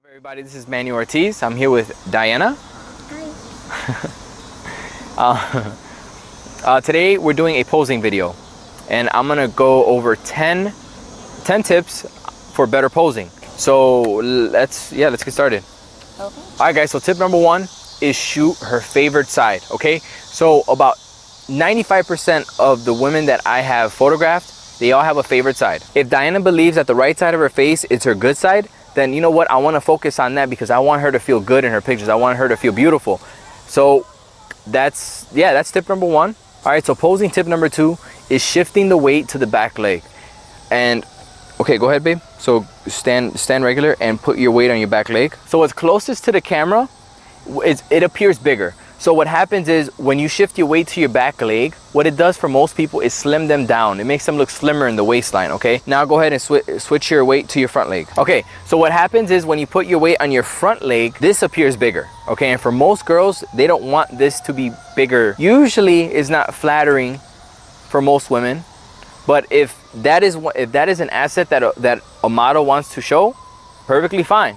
What's up, everybody? This is Manny Ortiz. I'm here with Diana. Hi. Today we're doing a posing video, and I'm gonna go over 10 tips for better posing. So let's get started. Okay. All right, guys. So tip number 1 is shoot her favorite side. Okay. So about 95% of the women that I have photographed, they all have a favorite side. If Diana believes that the right side of her face is her good side, then you know what, I want to focus on that because I want her to feel good in her pictures. I want her to feel beautiful. So that's tip number 1. All right, so posing tip number 2 is shifting the weight to the back leg. And okay, go ahead, babe. So stand regular and put your weight on your back leg. So what's closest to the camera, it appears bigger. So what happens is when you shift your weight to your back leg, what it does for most people is slim them down. It makes them look slimmer in the waistline, okay? Now go ahead and switch your weight to your front leg. Okay, so what happens is when you put your weight on your front leg, this appears bigger, okay? And for most girls, they don't want this to be bigger. Usually it's not flattering for most women, but if that is an asset that a model wants to show, perfectly fine.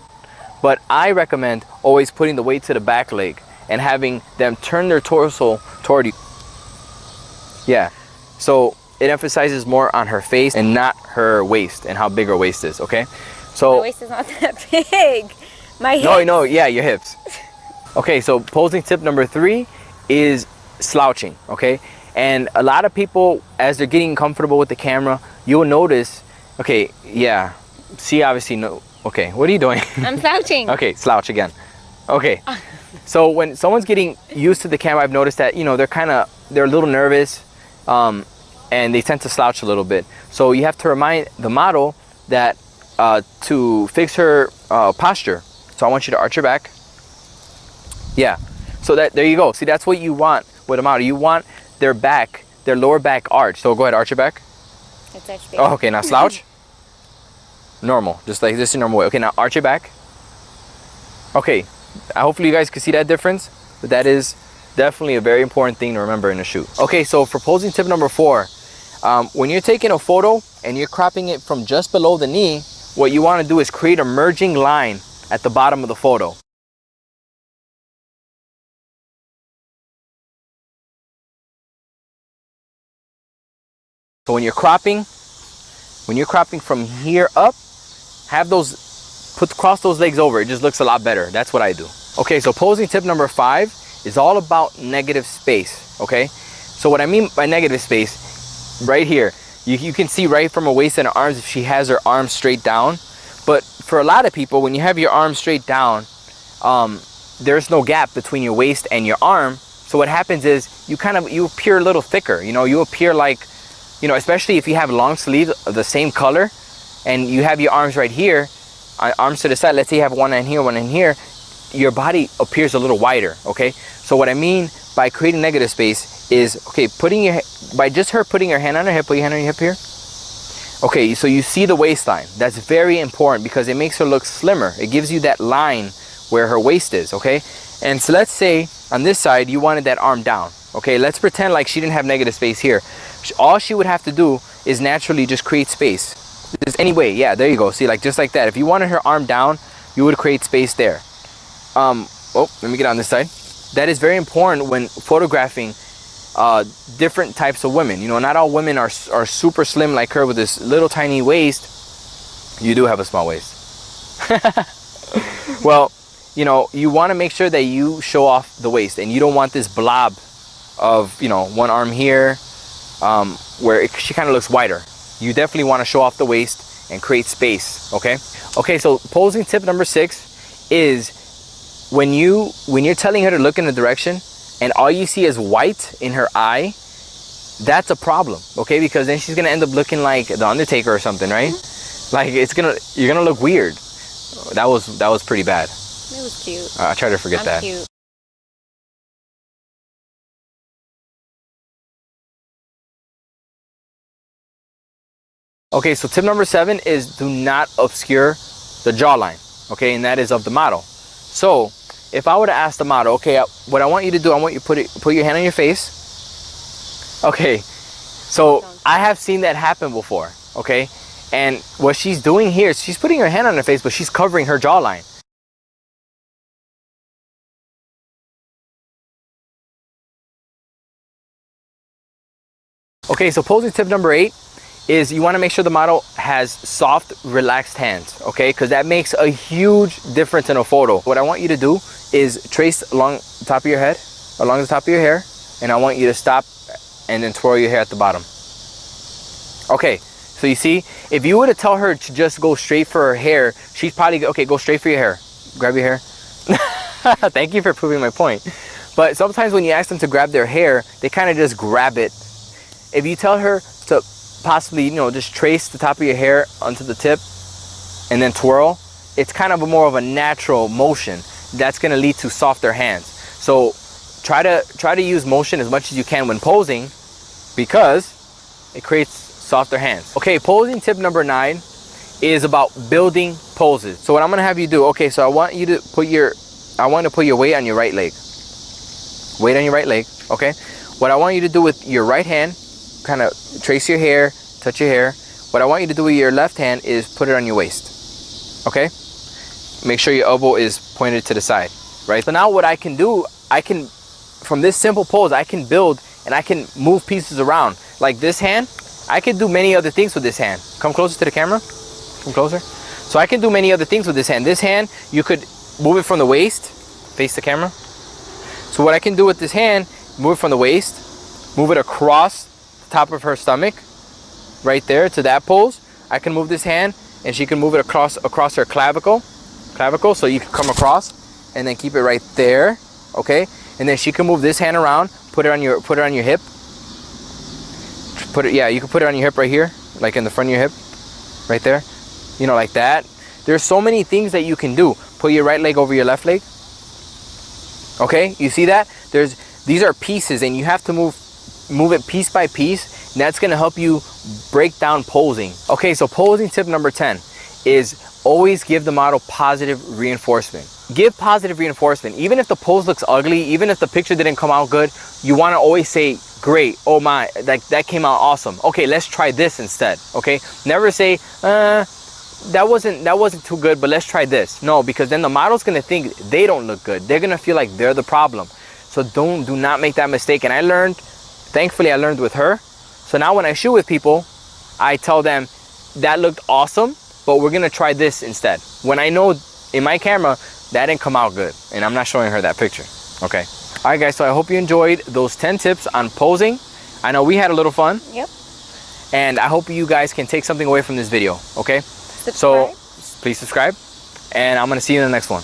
But I recommend always putting the weight to the back leg and having them turn their torso toward you. Yeah, so it emphasizes more on her face and not her waist and how big her waist is, okay? So my waist is not that big. My hips. No, yeah, your hips. Okay, so posing tip number 3 is slouching, okay? And a lot of people, as they're getting comfortable with the camera, you'll notice, okay, yeah, see, obviously, no, okay, what are you doing? I'm slouching. Okay, slouch again. Okay. So when someone's getting used to the camera, I've noticed that, you know, they're a little nervous, and they tend to slouch a little bit. So you have to remind the model that to fix her posture. So I want you to arch your back. Yeah. So there you go. See, that's what you want with a model. You want their lower back arch. So go ahead, arch your back. It's actually. Oh, okay. Now slouch. Normal, just like this is normal way. Okay, now arch your back. Okay. Hopefully you guys can see that difference, but that is definitely a very important thing to remember in a shoot. Okay, so for posing tip number 4, when you're taking a photo and you're cropping it from just below the knee, what you want to do is create a merging line at the bottom of the photo. So when you're cropping from here up, have those cross those legs over. It just looks a lot better. That's what I do. Okay, so posing tip number 5 is all about negative space, okay? So what I mean by negative space, right here, you can see right from her waist and her arms if she has her arms straight down. But for a lot of people, when you have your arms straight down, there's no gap between your waist and your arm. So what happens is you appear a little thicker. You know, you appear like, you know, especially if you have long sleeves of the same color and you have your arms right here, arms to the side. Let's say you have one in here, your body appears a little wider, okay? So what I mean by creating negative space is, okay, by just her putting her hand on her hip, put your hand on your hip here. Okay, so you see the waistline. That's very important because it makes her look slimmer. It gives you that line where her waist is, okay? And so let's say on this side, you wanted that arm down, okay? Let's pretend like she didn't have negative space here. All she would have to do is naturally just create space. There's any way, yeah, there you go. See, like just like that. If you wanted her arm down, you would create space there. Oh, let me get on this side. That is very important when photographing different types of women. You know, not all women are super slim like her with this little tiny waist. You do have a small waist. Well, you know, you want to make sure that you show off the waist, and you don't want this blob of, you know, one arm here where she kind of looks wider. You definitely want to show off the waist and create space, okay? Okay, so posing tip number 6 is when you're telling her to look in a direction and all you see is white in her eye, that's a problem, okay? Because then she's gonna end up looking like the Undertaker or something, right? Like you're gonna look weird. That was pretty bad. It was cute. I try to forget I'm that. Cute. Okay, so tip number 7 is do not obscure the jawline, okay? And that is of the model. So if I were to ask the model, okay, what I want you to do, I want you to put your hand on your face. Okay, so I have seen that happen before, okay? And what she's doing here is she's putting her hand on her face, but she's covering her jawline. Okay, so posing tip number 8 is you want to make sure the model has soft, relaxed hands, okay? Because that makes a huge difference in a photo. What I want you to do is trace along the top of your head, along the top of your hair, and I want you to stop and then twirl your hair at the bottom. Okay, so you see, if you were to tell her to just go straight for her hair, she's probably, okay, go straight for your hair. Grab your hair. Thank you for proving my point. But sometimes when you ask them to grab their hair, they kind of just grab it. If you tell her to possibly, you know, just trace the top of your hair onto the tip and then twirl, it's kind of more of a natural motion. That's going to lead to softer hands. So try to use motion as much as you can when posing, because it creates softer hands. Okay, posing tip number 9 is about building poses. So what I'm going to have you do, okay, so I want to put your weight on your right leg. Weight on your right leg, okay? What I want you to do with your right hand, kind of trace your hair, touch your hair. What I want you to do with your left hand is put it on your waist, okay? Make sure your elbow is pointed to the side, right? So now what I can do, from this simple pose, I can build and I can move pieces around. Like this hand, I can do many other things with this hand. Come closer to the camera, come closer. So I can do many other things with this hand. This hand, you could move it from the waist, face the camera. So what I can do with this hand, move it from the waist, move it across the top of her stomach, right there to that pose. I can move this hand and she can move it across her clavicle, so you can come across and then keep it right there, okay? And then she can move this hand around, put it on your hip. Yeah, you can put it on your hip right here, like in the front of your hip, right there, you know, like that. There's so many things that you can do. Put your right leg over your left leg. Okay, you see that? These are pieces and you have to move it piece by piece, and that's gonna help you break down posing. Okay, so posing tip number 10 is always give the model positive reinforcement. Give positive reinforcement. Even if the pose looks ugly, even if the picture didn't come out good, you wanna always say, great, oh my, that came out awesome. Okay, let's try this instead, okay? Never say, that wasn't too good, but let's try this. No, because then the model's gonna think they don't look good. They're gonna feel like they're the problem. So do not make that mistake. And thankfully I learned with her. So now when I shoot with people, I tell them that looked awesome, but we're gonna try this instead. When I know in my camera that didn't come out good and I'm not showing her that picture, okay? All right guys, so I hope you enjoyed those 10 tips on posing. I know we had a little fun. Yep. And I hope you guys can take something away from this video, okay? Subscribe. So please subscribe, and I'm gonna see you in the next one.